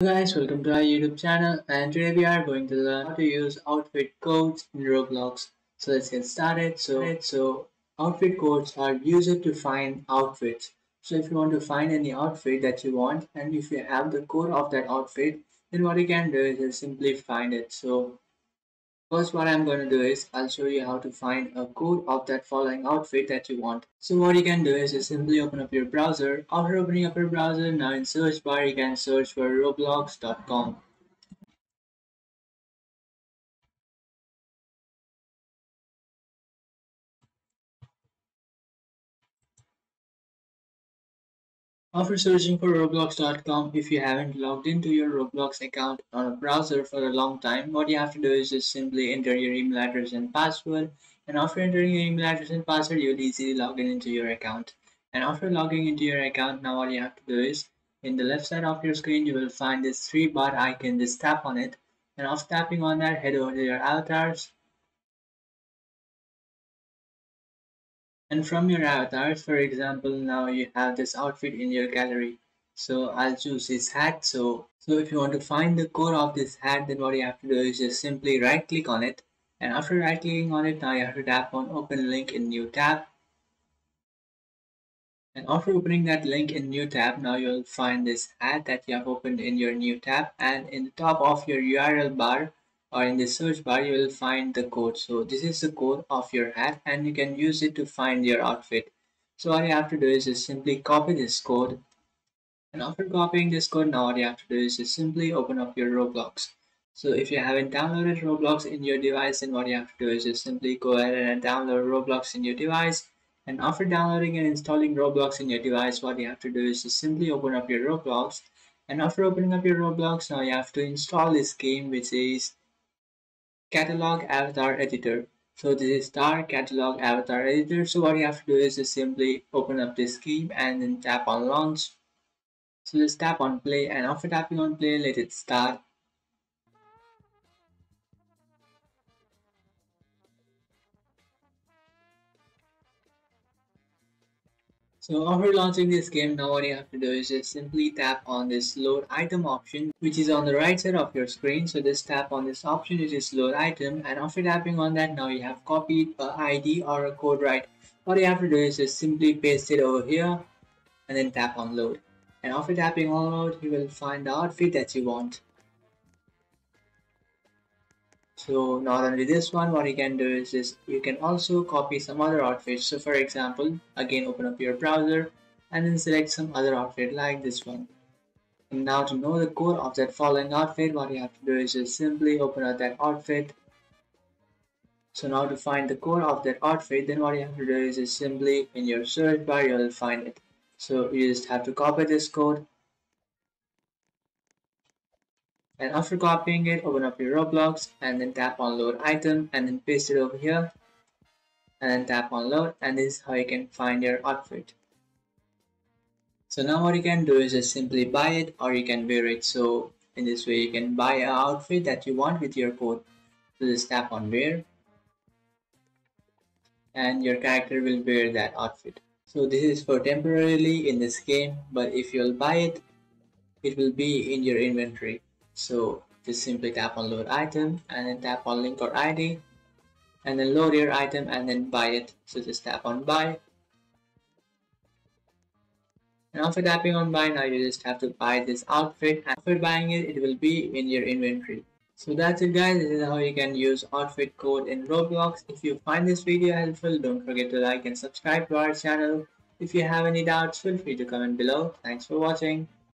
Hello guys, welcome to our YouTube channel, and today we are going to learn how to use outfit codes in Roblox. So let's get started. So outfit codes are used to find outfits. So if you want to find any outfit that you want, and if you have the code of that outfit, then what you can do is just simply find it. So first what I'm going to do is I'll show you how to find a code of that following outfit that you want. So what you can do is just simply open up your browser. After opening up your browser, now in search bar you can search for roblox.com. After searching for roblox.com, if you haven't logged into your Roblox account on a browser for a long time, what you have to do is just simply enter your email address and password. And after entering your email address and password, you'll easily log in into your account. And after logging into your account, now what you have to do is, in the left side of your screen, you will find this three bar icon. Just tap on it. And after tapping on that, head over to your avatars. And from your avatars, for example, now you have this outfit in your gallery. So I'll choose this hat. So if you want to find the code of this hat, then what you have to do is just simply right click on it. And after right clicking on it, now you have to tap on open link in new tab. And after opening that link in new tab, now you'll find this hat that you have opened in your new tab, and in the top of your URL bar or in the search bar you will find the code. So this is the code of your hat and you can use it to find your outfit. So all you have to do is just simply copy this code, and after copying this code, now what you have to do is just simply open up your Roblox. So if you haven't downloaded Roblox in your device, then what you have to do is just simply go ahead and download Roblox in your device. And after downloading and installing Roblox in your device, what you have to do is just simply open up your Roblox. And after opening up your Roblox, now you have to install this game, which is Catalog Avatar Editor. So this is Star Catalog Avatar Editor. So what you have to do is just simply open up this game and then tap on launch. So just tap on play, and after tapping on play, let it start. So after launching this game, now what you have to do is just simply tap on this load item option, which is on the right side of your screen. So just tap on this option, which is load item, and after tapping on that, now you have copied a ID or a code, right? What you have to do is just simply paste it over here and then tap on load. And after tapping on load, you will find the outfit that you want. So not only this one, what you can do is you can also copy some other outfits. So for example, again open up your browser and then select some other outfit like this one. And now to know the code of that following outfit, what you have to do is just simply open up that outfit. So now to find the code of that outfit, then what you have to do is just simply in your search bar you will find it. So you just have to copy this code. And after copying it, open up your Roblox and then tap on load item and then paste it over here and then tap on load, and this is how you can find your outfit. So now what you can do is just simply buy it or you can wear it. So in this way you can buy an outfit that you want with your code. So just tap on wear and your character will wear that outfit. So this is for temporarily in this game, but if you'll buy it, it will be in your inventory. So just simply tap on load item and then tap on link or ID and then load your item and then buy it. So just tap on buy. And after tapping on buy, now you just have to buy this outfit. After buying it, it will be in your inventory. So that's it guys, this is how you can use outfit code in Roblox. If you find this video helpful, don't forget to like and subscribe to our channel. If you have any doubts, feel free to comment below. Thanks for watching.